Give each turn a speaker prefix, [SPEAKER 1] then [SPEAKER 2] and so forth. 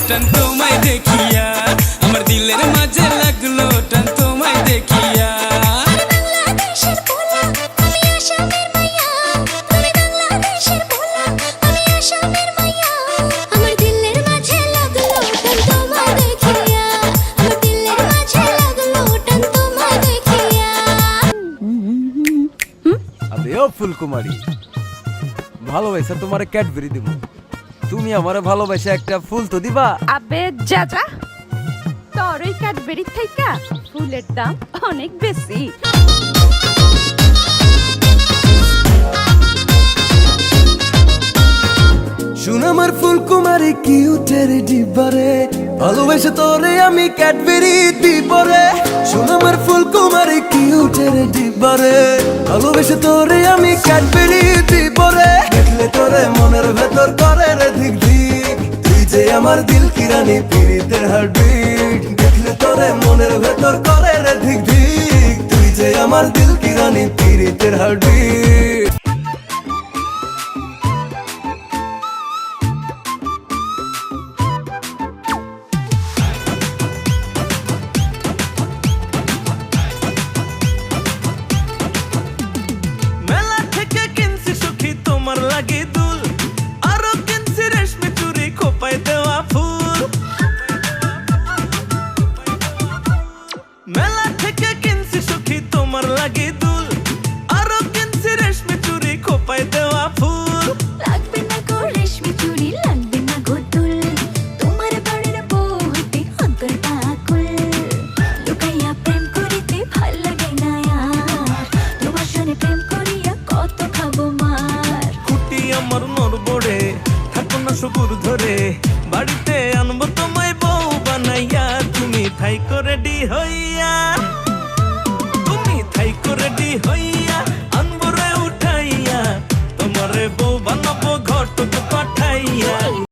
[SPEAKER 1] টান তোমায় দেখিয়া, আমার দিলের মাঝে লাগলো টান তোমায় দেখিয়া।
[SPEAKER 2] বাংলাদেশের পোলা আমি আসামের মাইয়া, তুমি বাংলাদেশের পোলা আমি আসামের মাইয়া। আমার দিলের মাঝে লাগলো টান তোমায় দেখিয়া, আমার দিলের মাঝে লাগলো টান তোমায় দেখিয়া।
[SPEAKER 3] আবে ও ফুলকুমারী, ভালোবাসা তোমারে ক্যাডবেরি দিব, তুমি আমারে ভালোবাসা একটা ফুল তো দিবা।
[SPEAKER 4] আবে যা যা, তোর ওই ক্যাডবেরি থাইকা ফুলের দাম অনেক বেশি।
[SPEAKER 3] শুন আমার ফুলকুমারী কিউটের ডিবারে, ভালোবাসা তোরে আমি ক্যাডবেরি দিব রে। শুন আমার ফুলকুমারী কিউটের ডিবারে, ভালোবাসা তোরে আমি ক্যাডবেরি দিব রে। দেখলে তোরে মনের ভেতর করে রে ধিক ধিক, তুই যে আমার দিল কি রানী পীড়িতের হার্টবিট। দেখলে তোরে মনের ভেতর করে রে ধিক ধিক, তুই যে আমার দিল কি রানী পীড়িতের হার্টবিট।
[SPEAKER 1] মেলা থেকে কিনছি সখী তোমার লাগে দুল, আরো কিনছি রেশমি চুড়ি খোপায় দেওয়া ফুল। মেলা থেকে কিনছি সখী তোমার লাগে দুল, আরো কিনছি রেশমি চুড়ি খোপায় দেওয়া ফুল।
[SPEAKER 2] লাগবে না গো রেশমি চুড়ি, লাগবে না গো দুল, তোমার বাড়ির বউ হইতে অন্তরটা আকুল। লুকাইয়া প্রেম করিতে ভাল লাগে না আর, তোমার সনে প্রেম করিয়া কত খাবো মার।
[SPEAKER 1] কুটি আমার নরবড়ে থাকো না সবুর ধরে, বাড়িতে আনবো তোমায় বউ বানাইয়া। তুমি থাইকো রেডি হইয়া, তুমি থাইকো রেডি হইয়া।